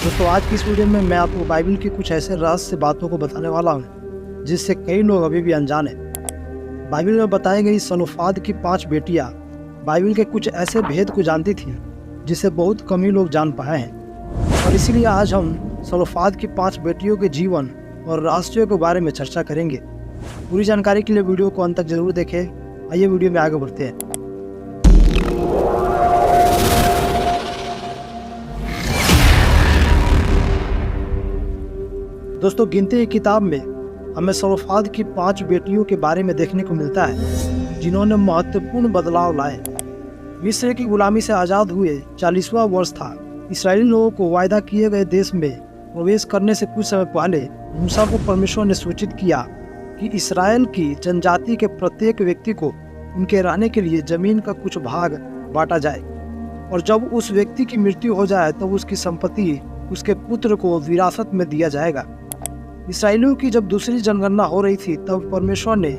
दोस्तों आज की इस वीडियो में मैं आपको बाइबल की कुछ ऐसे रहस्य बातों को बताने वाला हूँ जिससे कई लोग अभी भी अनजान हैं। बाइबल में बताई गई सलोफाद की 5 बेटियाँ बाइबल के कुछ ऐसे भेद को जानती थीं जिसे बहुत कम ही लोग जान पाए हैं, और इसीलिए आज हम सलोफाद की 5 बेटियों के जीवन और रहस्यों के बारे में चर्चा करेंगे। पूरी जानकारी के लिए वीडियो को अंत तक जरूर देखें। आइए वीडियो में आगे बढ़ते हैं। दोस्तों गिनती की किताब में हमें सलोफाद की 5 बेटियों के बारे में देखने को मिलता है जिन्होंने महत्वपूर्ण बदलाव लाए। मिस्र की गुलामी से आज़ाद हुए 40वां वर्ष था। इस्राएली लोगों को वायदा किए गए देश में प्रवेश करने से कुछ समय पहले मूसा को परमेश्वर ने सूचित किया कि इस्राएल की जनजाति के प्रत्येक व्यक्ति को उनके रहने के लिए जमीन का कुछ भाग बांटा जाए, और जब उस व्यक्ति की मृत्यु हो जाए तब उसकी संपत्ति उसके पुत्र को विरासत में दिया जाएगा। इसराइलियों की जब दूसरी जनगणना हो रही थी तब परमेश्वर ने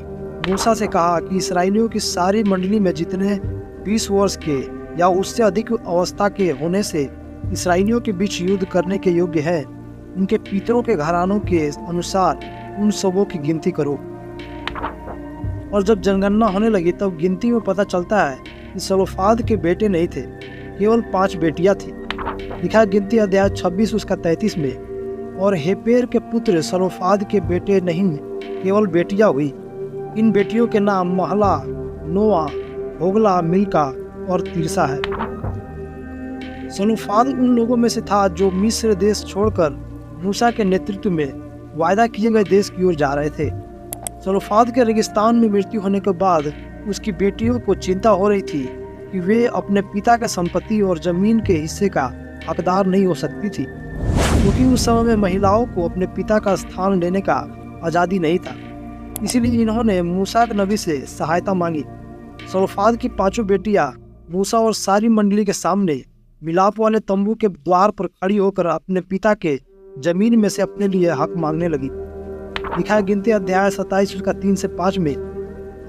मूसा से कहा कि इसराइलियों की सारी मंडली में जितने 20 वर्ष के या उससे अधिक अवस्था के होने से इसराइलियों के बीच युद्ध करने के योग्य है, उनके पितरों के घरानों के अनुसार उन सबों की गिनती करो। और जब जनगणना होने लगी तब गिनती में पता चलता है कि सलोफाद के बेटे नहीं थे, केवल 5 बेटियां थी। लिखा गिनती अध्याय 26 उसका 33 में, और हेपेर के पुत्र सलोफाद के बेटे नहीं केवल बेटियां हुई। इन बेटियों के नाम महला, नोआ, होगला, मिल्का और तिरसा है। सलोफाद उन लोगों में से था जो मिस्र देश छोड़कर मूसा के नेतृत्व में वायदा किए गए देश की ओर जा रहे थे। सलोफाद के रेगिस्तान में मृत्यु होने के बाद उसकी बेटियों को चिंता हो रही थी कि वे अपने पिता के संपत्ति और जमीन के हिस्से का हकदार नहीं हो सकती थी, क्योंकि उस समय में महिलाओं को अपने पिता का स्थान लेने का आज़ादी नहीं था। इसीलिए इन्होंने मूसा के नबी से सहायता मांगी। सलोफाद की 5 बेटियां मूसा और सारी मंडली के सामने मिलाप वाले तंबू के द्वार पर खड़ी होकर अपने पिता के जमीन में से अपने लिए हक मांगने लगी। लिखा है गिनती अध्याय 27 उसका 3 से 5 में,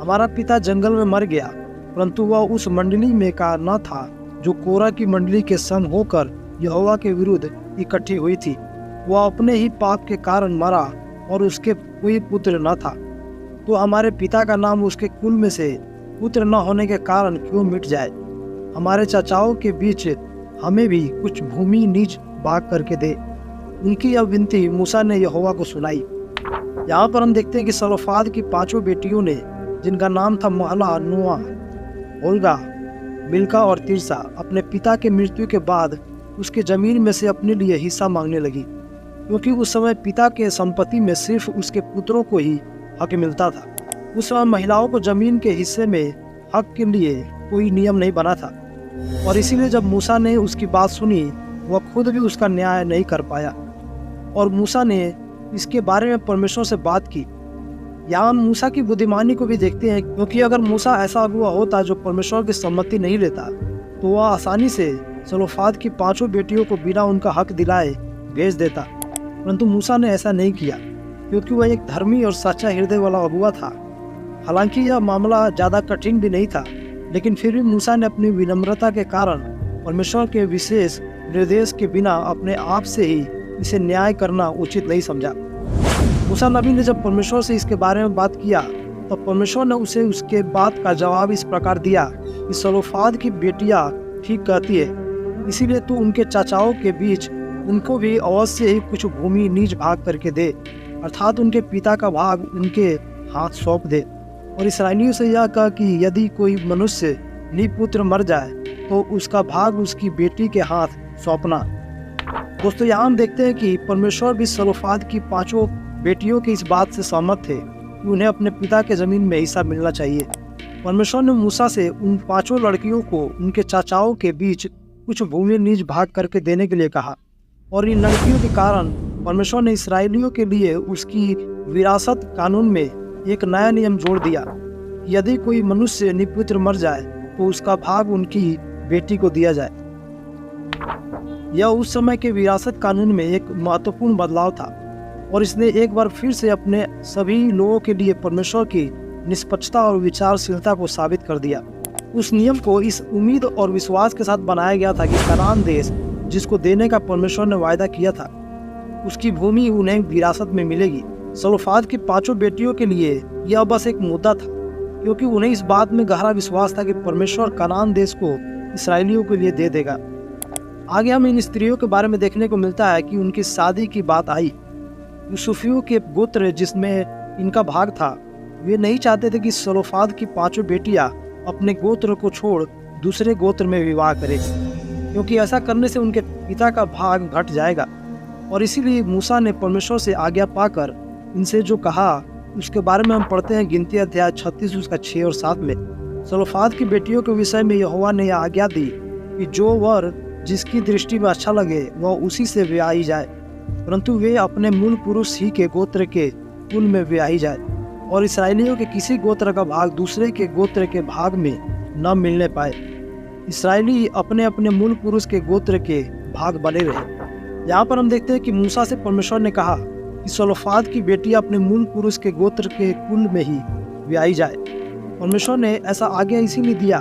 हमारा पिता जंगल में मर गया, परंतु वह उस मंडली में का न था जो कोरा की मंडली के संग होकर यहोवा के विरुद्ध इकट्ठी हुई थी। वह अपने ही पाप के कारण मरा और उसके कोई पुत्र न था, तो हमारे पिता का नाम उसके कुल में से पुत्र न होने के कारण क्यों मिट जाए। हमारे चाचाओं के बीच हमें भी कुछ भूमि निज भाग करके दे। उनकी यह विनती मूसा ने यहोवा को सुनाई। यहाँ पर हम देखते हैं कि सलोफाद की 5 बेटियों ने, जिनका नाम था महला, नोआ, होल्गा, मिल्का और तिरसा, अपने पिता के मृत्यु के बाद उसके जमीन में से अपने लिए हिस्सा मांगने लगी, क्योंकि उस समय पिता के संपत्ति में सिर्फ उसके पुत्रों को ही हक मिलता था। उस समय महिलाओं को जमीन के हिस्से में हक के लिए कोई नियम नहीं बना था, और इसीलिए जब मूसा ने उसकी बात सुनी वह खुद भी उसका न्याय नहीं कर पाया, और मूसा ने इसके बारे में परमेश्वर से बात की। यहाँ हम मूसा की बुद्धिमानी को भी देखते हैं, क्योंकि अगर मूसा ऐसा अगुआ होता जो परमेश्वर की सम्मति नहीं लेता तो वह आसानी से सलोफाद की 5 बेटियों को बिना उनका हक दिलाए भेज देता, परंतु मूसा ने ऐसा नहीं किया, क्योंकि वह एक धर्मी और सच्चा हृदय वाला अगुआ था। हालांकि यह मामला ज़्यादा कठिन भी नहीं था, लेकिन फिर भी मूसा ने अपनी विनम्रता के कारण परमेश्वर के विशेष निर्देश के बिना अपने आप से ही इसे न्याय करना उचित नहीं समझा। मूसा नबी ने जब परमेश्वर से इसके बारे में बात किया तो परमेश्वर ने उसे उसके बात का जवाब इस प्रकार दिया कि सलोफाद की बेटियां ठीक कहती है, इसीलिए तू उनके चाचाओं के बीच उनको भी अवश्य ही कुछ भूमि निज भाग करके दे, अर्थात उनके पिता का भाग उनके हाथ सौंप दे। और इस्राएलियों से यह कहा कि यदि कोई मनुष्य निपुत्र मर जाए तो उसका भाग उसकी बेटी के हाथ सौंपना। दोस्तों यहाँ हम देखते हैं कि परमेश्वर भी सलोफाद की 5 बेटियों की इस बात से सहमत थे कि उन्हें अपने पिता के जमीन में हिस्सा मिलना चाहिए। परमेश्वर ने मूसा से उन 5 लड़कियों को उनके चाचाओं के बीच कुछ भूमि निज भाग करके देने के लिए कहा, और इन लड़कियों के कारण परमेश्वर ने इसराइलियों के लिए उसकी विरासत कानून में एक नया नियम जोड़ दिया। यदि कोई मनुष्य निपुत्र मर जाए तो उसका भाग उनकी बेटी को दिया जाए। यह उस समय के विरासत कानून में एक महत्वपूर्ण बदलाव था, और इसने एक बार फिर से अपने सभी लोगों के लिए परमेश्वर की निष्पक्षता और विचारशीलता को साबित कर दिया। उस नियम को इस उम्मीद और विश्वास के साथ बनाया गया था कि कनान देश जिसको देने का परमेश्वर ने वायदा किया था, उसकी भूमि उन्हें विरासत में मिलेगी। सलोफाद की 5 बेटियों के लिए यह बस एक मुद्दा था, क्योंकि उन्हें इस बात में गहरा विश्वास था कि परमेश्वर कनान देश को इसराइलियों के लिए दे देगा। आगे हम इन स्त्रियों के बारे में देखने को मिलता है कि उनकी शादी की बात आई। यूसुफियों के गोत्र जिसमें इनका भाग था, वे नहीं चाहते थे कि सलोफाद की 5 बेटियां अपने गोत्र को छोड़ दूसरे गोत्र में विवाह करें, क्योंकि ऐसा करने से उनके पिता का भाग घट जाएगा। और इसीलिए मूसा ने परमेश्वर से आज्ञा पाकर इनसे जो कहा, उसके बारे में हम पढ़ते हैं गिनती अध्याय 36 उसका 6 और 7 में। सलोफाद की बेटियों के विषय में यहोवा ने यह आज्ञा दी कि जो वर जिसकी दृष्टि में अच्छा लगे वह उसी से ब्याही जाए, परंतु वे अपने मूल पुरुष ही के गोत्र के कुल में ब्याही जाए, और इसराइलियों के किसी गोत्र का भाग दूसरे के गोत्र के भाग में न मिलने पाए। इसराइली अपने अपने मूल पुरुष के गोत्र के भाग बने रहे। यहाँ पर हम देखते हैं कि मूसा से परमेश्वर ने कहा कि सलोफाद की बेटी अपने मूल पुरुष के गोत्र के कुल में ही ब्याही जाए। परमेश्वर ने ऐसा आज्ञा इसीलिए दिया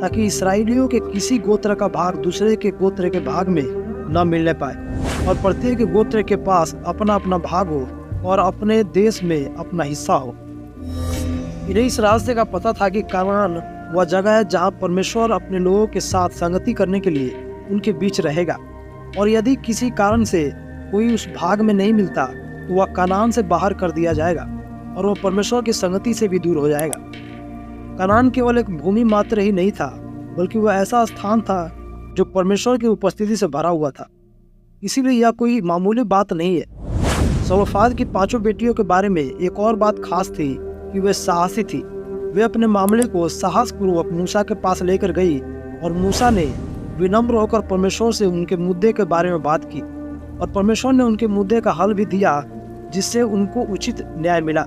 ताकि इसराइलियों के किसी गोत्र का भाग दूसरे के गोत्र के भाग में न मिलने पाए, और प्रत्येक गोत्र के पास अपना अपना भाग हो और अपने देश में अपना हिस्सा हो। इन्हें इस रास्ते का पता था कि कनान वह जगह है जहाँ परमेश्वर अपने लोगों के साथ संगति करने के लिए उनके बीच रहेगा, और यदि किसी कारण से कोई उस भाग में नहीं मिलता तो वह कनान से बाहर कर दिया जाएगा और वह परमेश्वर की संगति से भी दूर हो जाएगा। कनान केवल एक भूमि मात्र ही नहीं था, बल्कि वह ऐसा स्थान था जो परमेश्वर की उपस्थिति से भरा हुआ था। इसीलिए यह कोई मामूली बात नहीं है। सलोफाद की 5 बेटियों के बारे में एक और बात खास थी कि वे साहसी थी। वे अपने मामले को साहसपूर्वक मूसा के पास लेकर गई, और मूसा ने विनम्र होकर परमेश्वर से उनके मुद्दे के बारे में बात की, और परमेश्वर ने उनके मुद्दे का हल भी दिया, जिससे उनको उचित न्याय मिला।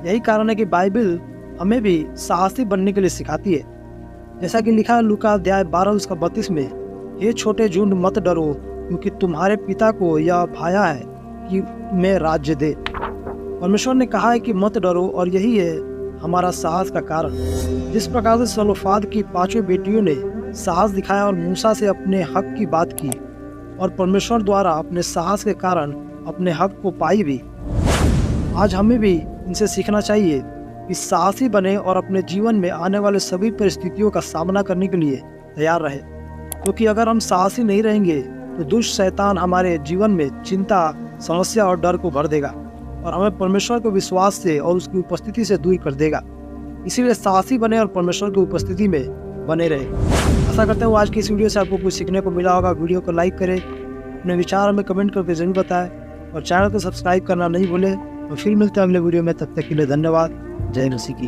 यही कारण है कि बाइबल हमें भी साहसी बनने के लिए सिखाती है। जैसा कि लिखा है लूका अध्याय 12 उसका 32 में, हे छोटे झुंड मत डरो, क्योंकि तुम्हारे पिता को यह भाया है कि मैं राज्य दे। परमेश्वर ने कहा है कि मत डरो, और यही है हमारा साहस का कारण। जिस प्रकार से सलोफाद की 5 बेटियों ने साहस दिखाया और मूसा से अपने हक की बात की, और परमेश्वर द्वारा अपने साहस के कारण अपने हक को पाई भी, आज हमें भी इनसे सीखना चाहिए कि साहसी बने और अपने जीवन में आने वाले सभी परिस्थितियों का सामना करने के लिए तैयार रहे। क्योंकि अगर हम साहसी नहीं रहेंगे तो दुष्ट शैतान हमारे जीवन में चिंता, समस्या और डर को भर देगा, और हमें परमेश्वर के विश्वास से और उसकी उपस्थिति से दूर कर देगा। इसीलिए साहसी बने और परमेश्वर की उपस्थिति में बने रहे। आशा करता हूँ आज की इस वीडियो से आपको कुछ सीखने को मिला होगा। वीडियो को लाइक करें, अपने विचार हमें कमेंट करके जरूर बताएं, और चैनल को सब्सक्राइब करना नहीं भूलें। और फिर मिलते हैं अगले वीडियो में। तब तक के लिए धन्यवाद। जय मसीह की।